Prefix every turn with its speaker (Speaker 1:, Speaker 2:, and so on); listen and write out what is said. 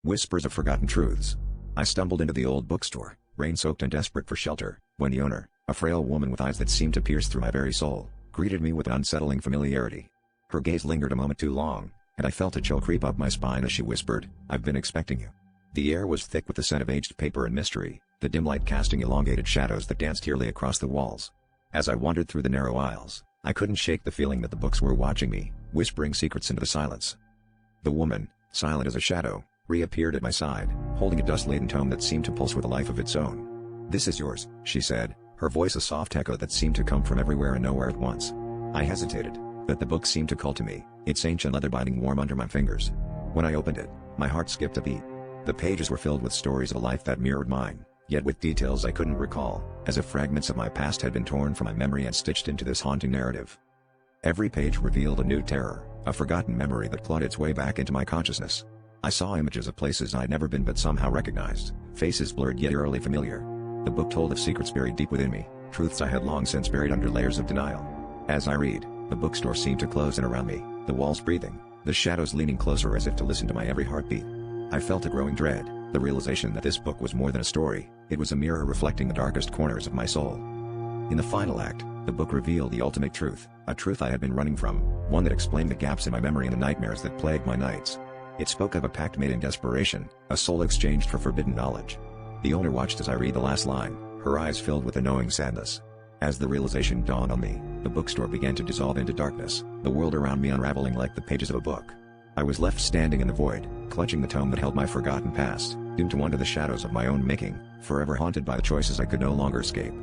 Speaker 1: Whispers of Forgotten Truths. I stumbled into the old bookstore, rain-soaked and desperate for shelter, when the owner, a frail woman with eyes that seemed to pierce through my very soul, greeted me with unsettling familiarity. Her gaze lingered a moment too long, and I felt a chill creep up my spine as she whispered, "I've been expecting you." The air was thick with the scent of aged paper and mystery, the dim light casting elongated shadows that danced eerily across the walls. As I wandered through the narrow aisles, I couldn't shake the feeling that the books were watching me, whispering secrets into the silence. The woman, silent as a shadow, reappeared at my side, holding a dust-laden tome that seemed to pulse with a life of its own. "This is yours," she said, her voice a soft echo that seemed to come from everywhere and nowhere at once. I hesitated, but the book seemed to call to me, its ancient leather binding warm under my fingers. When I opened it, my heart skipped a beat. The pages were filled with stories of a life that mirrored mine, yet with details I couldn't recall, as if fragments of my past had been torn from my memory and stitched into this haunting narrative. Every page revealed a new terror, a forgotten memory that clawed its way back into my consciousness. I saw images of places I'd never been but somehow recognized, faces blurred yet eerily familiar. The book told of secrets buried deep within me, truths I had long since buried under layers of denial. As I read, the bookstore seemed to close in around me, the walls breathing, the shadows leaning closer as if to listen to my every heartbeat. I felt a growing dread, the realization that this book was more than a story, it was a mirror reflecting the darkest corners of my soul. In the final act, the book revealed the ultimate truth, a truth I had been running from, one that explained the gaps in my memory and the nightmares that plagued my nights. It spoke of a pact made in desperation, a soul exchanged for forbidden knowledge. The owner watched as I read the last line, her eyes filled with a knowing sadness. As the realization dawned on me, the bookstore began to dissolve into darkness, the world around me unraveling like the pages of a book. I was left standing in the void, clutching the tome that held my forgotten past, doomed to wander the shadows of my own making, forever haunted by the choices I could no longer escape.